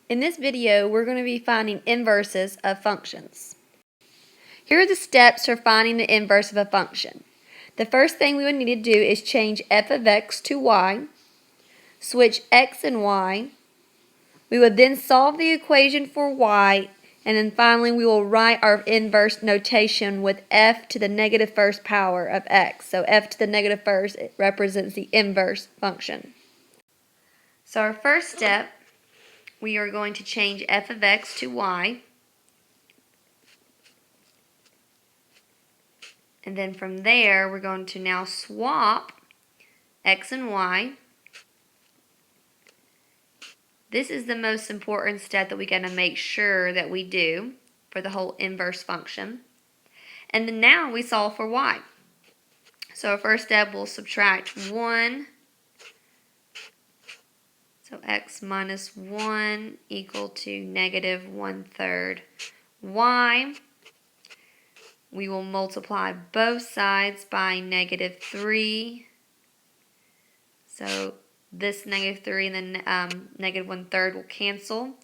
In this video, we're going to be finding inverses of functions. Here are the steps for finding the inverse of a function. The first thing we would need to do is change f of x to y, switch x and y. We would then solve the equation for y, and then finally we will write our inverse notation with f to the negative first power of x. So f to the negative first, it represents the inverse function. So our first step, we are going to change f of x to y. And then from there, we're going to now swap x and y. This is the most important step that we got to make sure that we do for the whole inverse function. And then now we solve for y. So our first step, we'll subtract 1. So x minus 1 equal to negative 1/3 y. We will multiply both sides by negative 3. So this negative 3 and then negative 1/3 will cancel.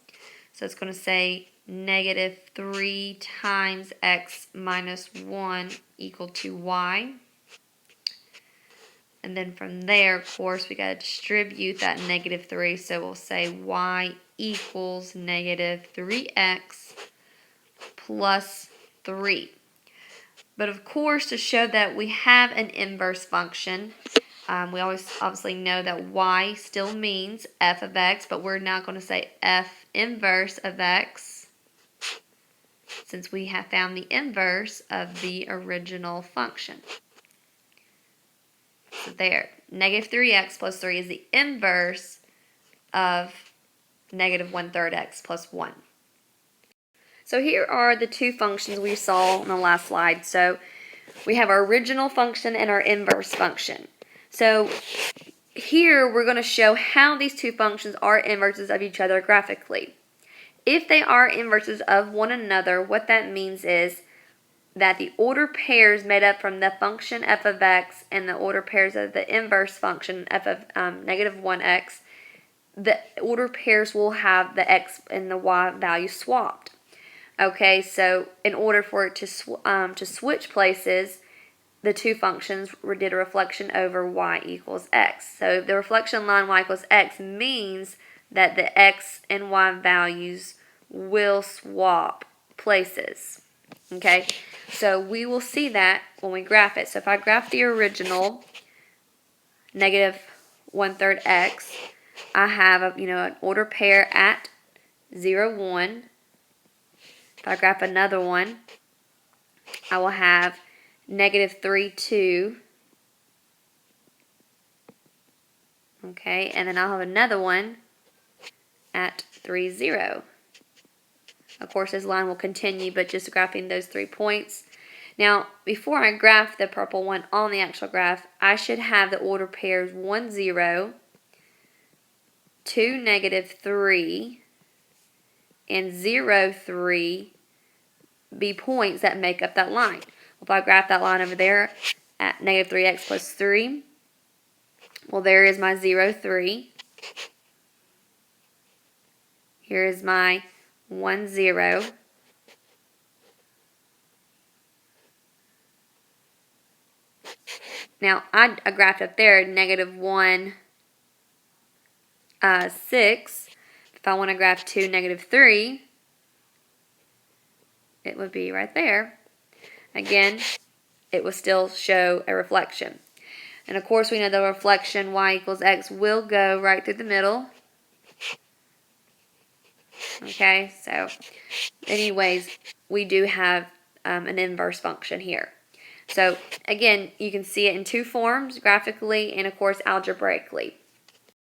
So it's going to say negative 3 times x minus 1 equal to y. And then from there, of course, we got to distribute that negative 3. So we'll say y equals negative 3x plus 3. But of course, to show that we have an inverse function, we always obviously know that y still means f of x, but we're now going to say f inverse of x, since we have found the inverse of the original function. So there, negative 3x plus 3 is the inverse of negative 1/3 x plus 1. So here are the two functions we saw on the last slide. So we have our original function and our inverse function. So here we're going to show how these two functions are inverses of each other graphically. If they are inverses of one another, what that means is that the order pairs made up from the function f of x and the order pairs of the inverse function f of negative 1x, the order pairs will have the x and the y value swapped. Okay, so in order for it to switch places, the two functions did a reflection over y equals x. So the reflection line y equals x means that the x and y values will swap places. Okay, so we will see that when we graph it. So if I graph the original negative 1/3 x, I have an order pair at 0, 1. If I graph another one, I will have negative 3, 2. Okay, and then I'll have another one at 3, 0. Of course, this line will continue, but just graphing those 3 points. Now, before I graph the purple one on the actual graph, I should have the order pairs 1, 0, 2, negative 3, and 0, 3 be points that make up that line. If I graph that line over there at negative 3x plus 3, well, there is my 0, 3. Here is my 1, 0. Now, I graphed up there negative 1, 6. If I want to graph 2, negative 3, it would be right there. Again, it will still show a reflection. And of course, we know the reflection y equals x will go right through the middle. Okay, so anyways, we do have an inverse function here. So again, you can see it in two forms, graphically and of course algebraically.